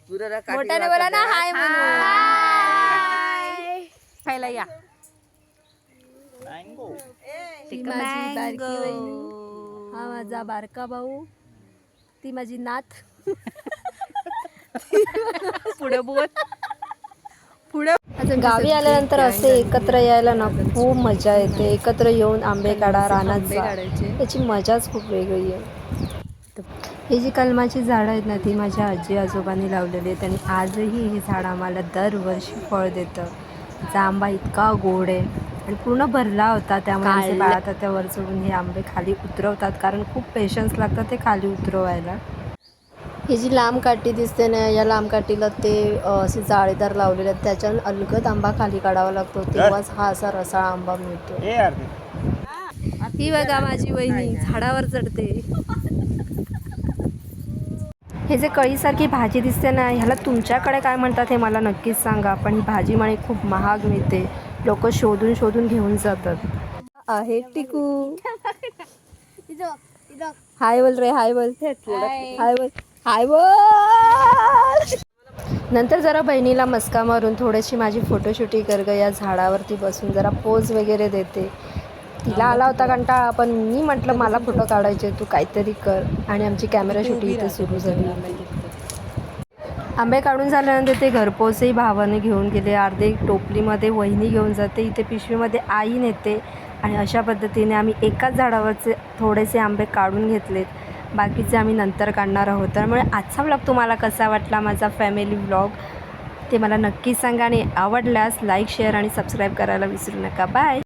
मोठ्याने बोला ना हाय म्हणून. खायला या. ती माझी बारकी वहिनी, हा माझा बारका भाऊ, ती माझी नात. पुढे बोल. पुढे गावी आल्यानंतर असे एकत्र यायला ना खूप मजा येते. एकत्र येऊन आंबे काढा, रानात जा, त्याची मजाच खूप वेगळी आहे. ही जी कलमाची झाडं आहेत ना, ती माझ्या आजी आजोबांनी लावलेली आहेत आणि आजही हे झाड आम्हाला दरवर्षी फळ देतं. तिचा आंबा इतका गोड आहे आणि पूर्ण भरला होता, त्यामुळे आमचे बाळा त्यावर चढून हे आंबे खाली उतरवतात, कारण खूप पेशन्स लागतं ते खाली उतरवायला. ही जी लांब काठी दिसते ना, या लांब काठीला ते असे जाळीदार लावलेले आहेत, त्याच्यानं अलगद आंबा खाली काढावा लागतो, तेव्हाच हा असा रसाळ आंबा मिळतो. ही बघा माझी वहिनी झाडावर चढते. हे जे कळीसारखी भाजी दिसते ना, ह्याला तुमच्याकडे काय म्हणतात हे मला नक्कीच सांगा. पण ही भाजी म्हणे खूप महाग मिळते, लोक शोधून शोधून घेऊन जातात. आहे टिकू, हाय बोल रे, हाय बोल, हाय बोल, हाय बोल. नंतर जरा बहिणीला मस्का मारून थोडीशी माझी फोटोशूटिंग कर ग, या झाडावरती बसून जरा पोज वगैरे देते. तिला आला होता कंटाळा, पण मी म्हटलं मला फोटो काढायचे, तू काहीतरी कर, आणि आमची कॅमेरा शूटिंग इथे सुरू झाली. आंबे काढून झाल्यानंतर ते घरपोचही भावाने घेऊन गेले. अर्धे टोपलीमध्ये वहिनी घेऊन जाते, इथे पिशवीमध्ये आई नेते, आणि अशा पद्धतीने आम्ही एकाच झाडावरचे थोडेसे आंबे काढून घेतलेत, बाकीचे आम्ही नंतर काढणार आहोत. त्यामुळे आजचा व्लॉग तुम्हाला कसा वाटला, माझा फॅमिली व्लॉग, ते मला नक्कीच सांगा, आणि आवडल्यास लाईक, शेअर आणि सबस्क्राईब करायला विसरू नका. बाय.